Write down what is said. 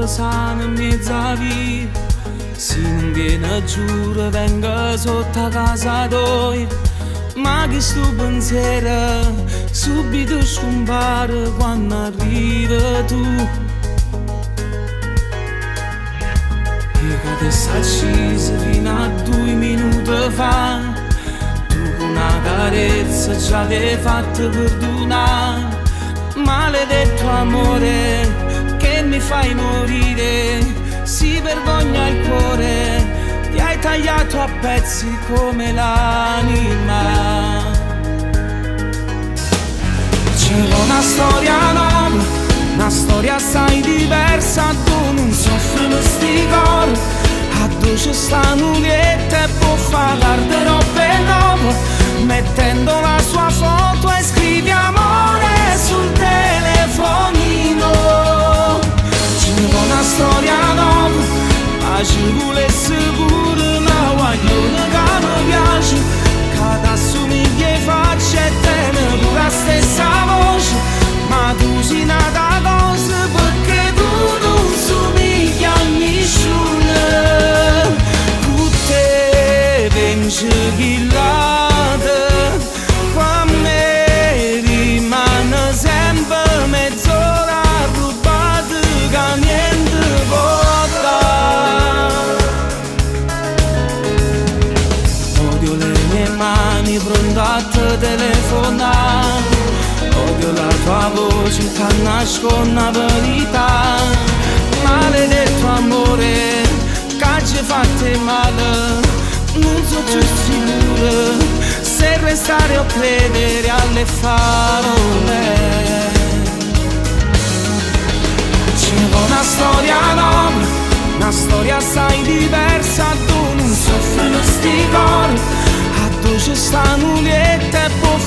sana in mezzo a via. Se non viene giuro venga sotto a casa tua. Ma che sto pensiero subito scompare quando arriva tu. Io che ti sei accesa fino a 2 minuti fa. Tu con una carezza ci avevi fatto perdonare. Maledetto amore che mi fai morire, si vergogna il cuore, ti hai tagliato a pezzi come l'anima. C'è una storia nuova, una storia assai diversa, tu non soffri sti cori, a dove sta nulietta e può fare garderobe nuove, mettendo la sua foto e scrivi amore sul telefonino. C'è una storia nuova, ma ci volesse pure una guagliona che mi piace, che ti assomiglia e faccia e tiene pure la stessa voce. Ma tu sei nata cosa perché tu non somigli a nessuno. Con te vince chi l'ha, qua me rimane sempre mezz'ora rubata che niente porta. Odio le mie mani pronte a te telefonare, odio la tua voce che nasconde la verità. Maledetto amore che ci fatte male, non so più sicuro se restare o credere alle parole. C'è una storia nuova, una storia assai diversa, tu non soffri sti cori, a dove sta nulietta e può